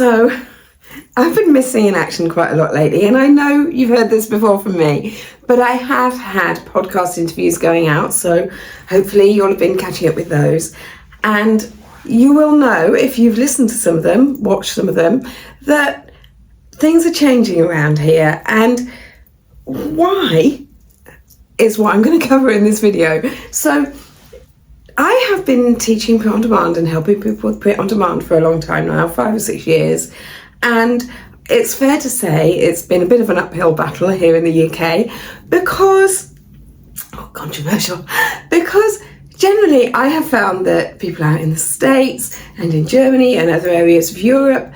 So I've been missing in action quite a lot lately, and I know you've heard this before from me, but I have had podcast interviews going out, so hopefully you'll have been catching up with those. And you will know, if you've listened to some of them, watched some of them, that things are changing around here. And why is what I'm going to cover in this video. So I have been teaching print on demand and helping people with print on demand for a long time now, 5 or 6 years. And it's fair to say it's been a bit of an uphill battle here in the UK because, controversial, because generally I have found that people out in the States and in Germany and other areas of Europe,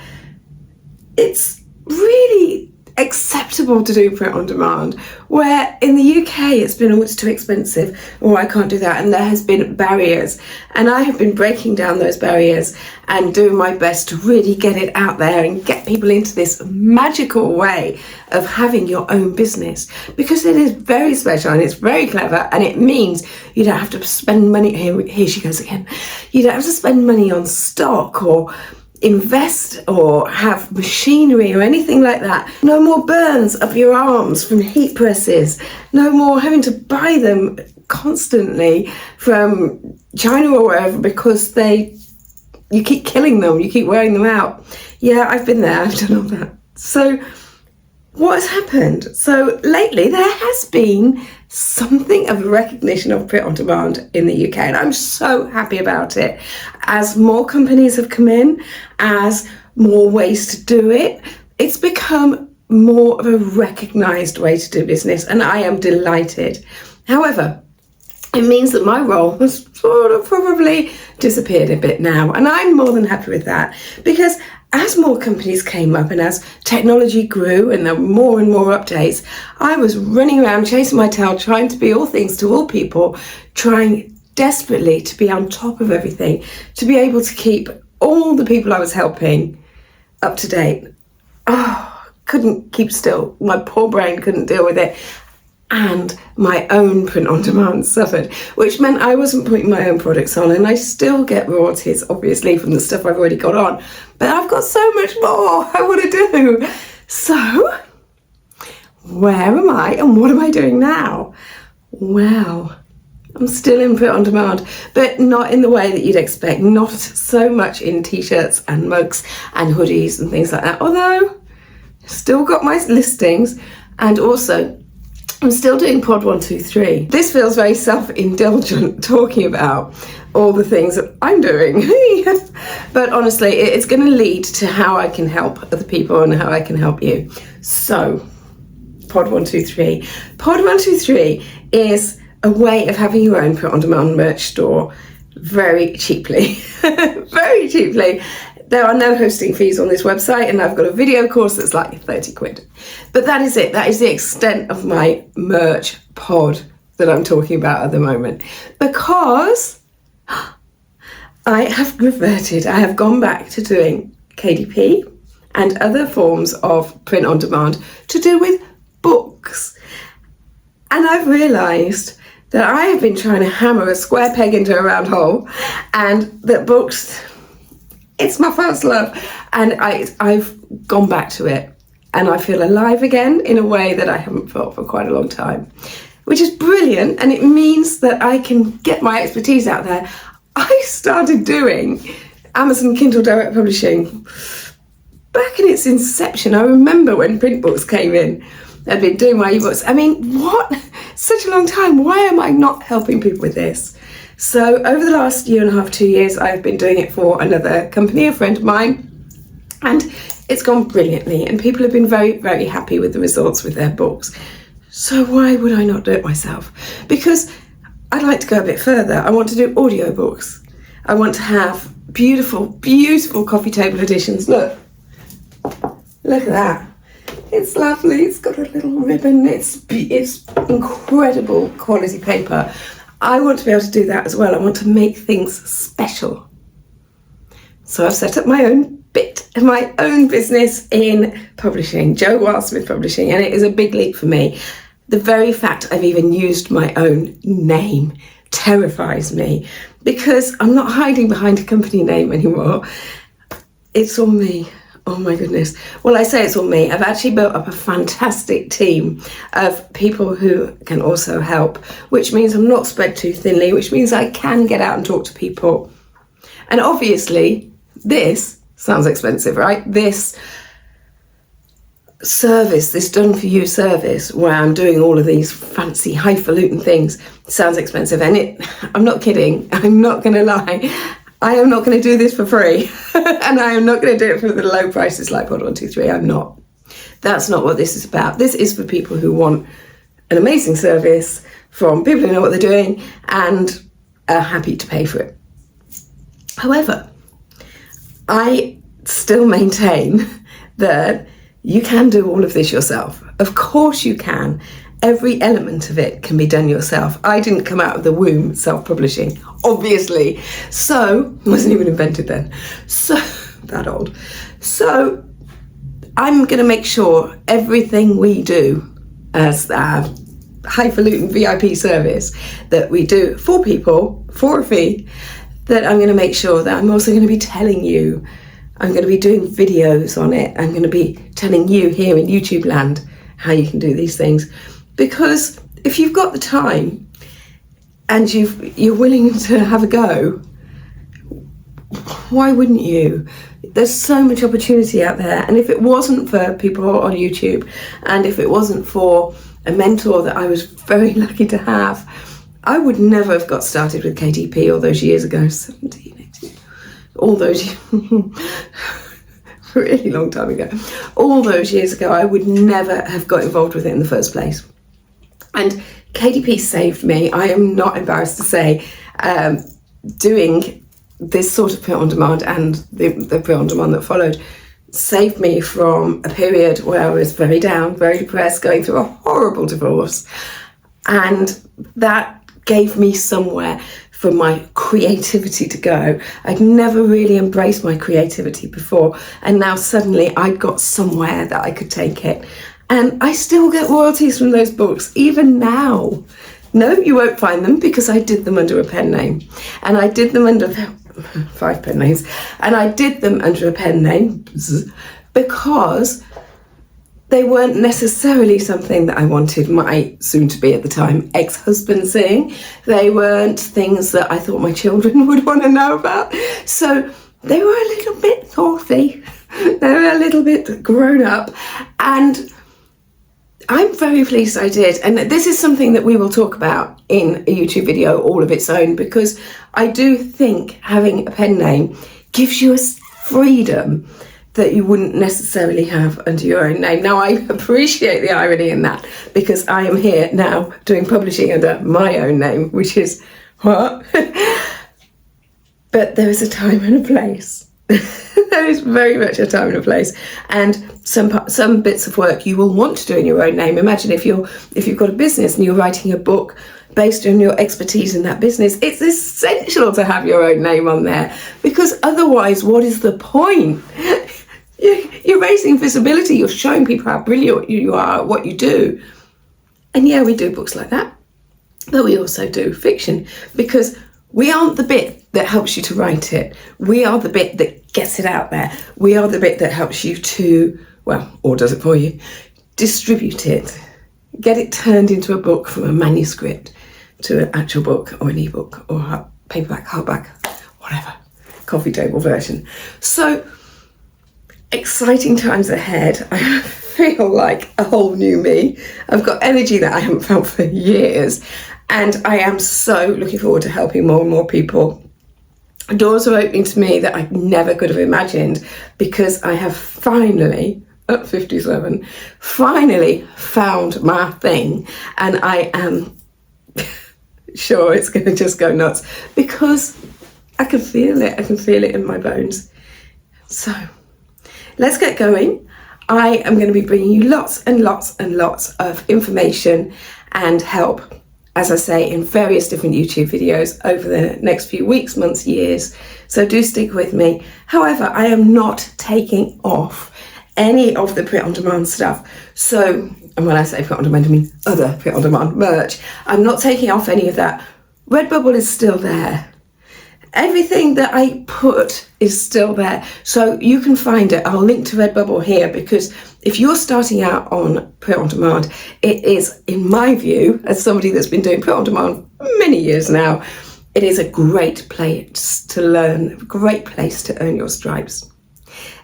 it's really acceptable to do print on demand, where in the UK it's been almost too expensive, or I can't do that, and there has been barriers, and I have been breaking down those barriers and doing my best to really get it out there and get people into this magical way of having your own business, because it is very special and it's very clever, and it means you don't have to spend money. Here she goes again. You don't have to spend money on stock or invest or have machinery or anything like that. No more burns up your arms from heat presses. No more having to buy them constantly from China or wherever because you keep killing them, you keep wearing them out. Yeah, I've been there, I've done all that. So what has happened? So lately there has been something of a recognition of print on demand in the UK, and I'm so happy about it. As more companies have come in, as more ways to do it, it's become more of a recognised way to do business, and I am delighted. However, it means that my role has sort of probably disappeared a bit now, and I'm more than happy with that, because as more companies came up and as technology grew and there were more and more updates, I was running around chasing my tail, trying to be all things to all people, trying desperately to be on top of everything, to be able to keep all the people I was helping up to date. Couldn't keep still. My poor brain couldn't deal with it. And my own print on demand suffered, which meant I wasn't putting my own products on, and I still get royalties, obviously, from the stuff I've already got on, but I've got so much more I want to do. So where am I and what am I doing now? Well, I'm still in print on demand, but not in the way that you'd expect, not so much in t-shirts and mugs and hoodies and things like that, although still got my listings, and also I'm still doing pod 1, 2, 3. This feels very self-indulgent talking about all the things that I'm doing. But honestly, it's going to lead to how I can help other people and how I can help you. So, pod 1, 2, 3. Pod 1, 2, 3 is a way of having your own print-on-demand merch store very cheaply. Very cheaply. There are no hosting fees on this website, and I've got a video course that's like 30 quid. But that is it. That is the extent of my merch pod that I'm talking about at the moment. Because I have reverted. I have gone back to doing KDP and other forms of print on demand to do with books. And I've realised that I have been trying to hammer a square peg into a round hole, and that books, it's my first love, and I've gone back to it, and I feel alive again in a way that I haven't felt for quite a long time, which is brilliant, and it means that I can get my expertise out there. I started doing Amazon Kindle Direct Publishing back in its inception. I remember when print books came in. I'd been doing my ebooks. I mean, what? Such a long time. Why am I not helping people with this? So over the last 1.5 to 2 years, I've been doing it for another company, a friend of mine, and it's gone brilliantly, and people have been very, very happy with the results with their books. So why would I not do it myself? Because I'd like to go a bit further. I want to do audiobooks. I want to have beautiful, beautiful coffee table editions. Look at that. It's lovely. It's got a little ribbon. It's incredible quality paper. I want to be able to do that as well. I want to make things special. So I've set up my own bit of my own business in publishing, Wildsmith Publishing, and it is a big leap for me. The very fact I've even used my own name terrifies me, because I'm not hiding behind a company name anymore. It's all me. Oh my goodness. Well, I say it's all me. I've actually built up a fantastic team of people who can also help, which means I'm not spread too thinly, which means I can get out and talk to people. And obviously, this sounds expensive, right? This service, this done for you service, where I'm doing all of these fancy highfalutin things, sounds expensive. And I'm not kidding. I'm not going to lie. I am not going to do this for free. And I am not going to do it for the low prices like Pod 123. I'm not. That's not what this is about. This is for people who want an amazing service from people who know what they're doing and are happy to pay for it. However, I still maintain that you can do all of this yourself. Of course you can. Every element of it can be done yourself. I didn't come out of the womb self-publishing, obviously. So, wasn't even invented then. So, that old. So, I'm going to make sure everything we do as our highfalutin VIP service that we do for people, for a fee, that I'm going to make sure that I'm also going to be telling you. I'm going to be doing videos on it. I'm going to be telling you here in YouTube land how you can do these things. Because if you've got the time and you're willing to have a go, why wouldn't you? There's so much opportunity out there. And if it wasn't for people on YouTube, and if it wasn't for a mentor that I was very lucky to have, I would never have got started with KDP all those years ago, 17, 18, all those really long time ago. All those years ago, I would never have got involved with it in the first place. And KDP saved me. I am not embarrassed to say, doing this sort of print on demand and the print on demand that followed saved me from a period where I was very down, very depressed, going through a horrible divorce. And that gave me somewhere for my creativity to go. I'd never really embraced my creativity before. And now suddenly I'd got somewhere that I could take it. And I still get royalties from those books, even now. No, you won't find them because I did them under a pen name. And I did them under 5 pen names. And I did them under a pen name because they weren't necessarily something that I wanted my soon-to-be at the time ex-husband seeing. They weren't things that I thought my children would want to know about. So they were a little bit naughty. They were a little bit grown up. And I'm very pleased I did. And this is something that we will talk about in a YouTube video all of its own, because I do think having a pen name gives you a freedom that you wouldn't necessarily have under your own name. Now, I appreciate the irony in that, because I am here now doing publishing under my own name, which is what? But there is a time and a place. There is very much a time and a place, and some bits of work you will want to do in your own name. Imagine if you've got a business and you're writing a book based on your expertise in that business. It's essential to have your own name on there, because otherwise, what is the point? You're raising visibility. You're showing people how brilliant you are, what you do. And yeah, we do books like that, but we also do fiction, because we aren't the bit that helps you to write it. We are the bit that gets it out there. We are the bit that helps you to, well, or does it for you, distribute it, get it turned into a book from a manuscript to an actual book or an ebook or a paperback, hardback, whatever, coffee table version. So exciting times ahead. I feel like a whole new me. I've got energy that I haven't felt for years. And I am so looking forward to helping more and more people. Doors are opening to me that I never could have imagined, because I have finally, at 57, finally found my thing. And I am sure it's going to just go nuts, because I can feel it. I can feel it in my bones. So let's get going. I am going to be bringing you lots and lots and lots of information and help, as I say, in various different YouTube videos over the next few weeks, months, years. So do stick with me. However, I am not taking off any of the print-on-demand stuff. So, and when I say print-on-demand, I mean other print-on-demand merch. I'm not taking off any of that. Redbubble is still there. everything that I put is still there. So you can find it. I'll link to Redbubble here, because if you're starting out on print on demand, it is, in my view, as somebody that's been doing print on demand for many years now, it is a great place to learn, a great place to earn your stripes.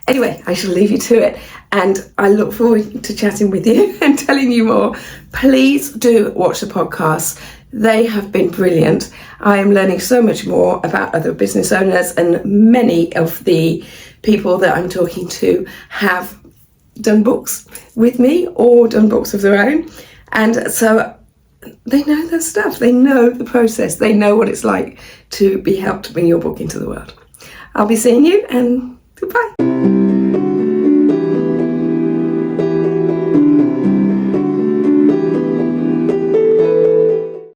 Anyway, I shall leave you to it, and I look forward to chatting with you and telling you more. Please do watch the podcasts. They have been brilliant. I am learning so much more about other business owners, and many of the people that I'm talking to have done books with me or done books of their own. And so they know their stuff. They know the process. They know what it's like to be helped to bring your book into the world. I'll be seeing you, and goodbye.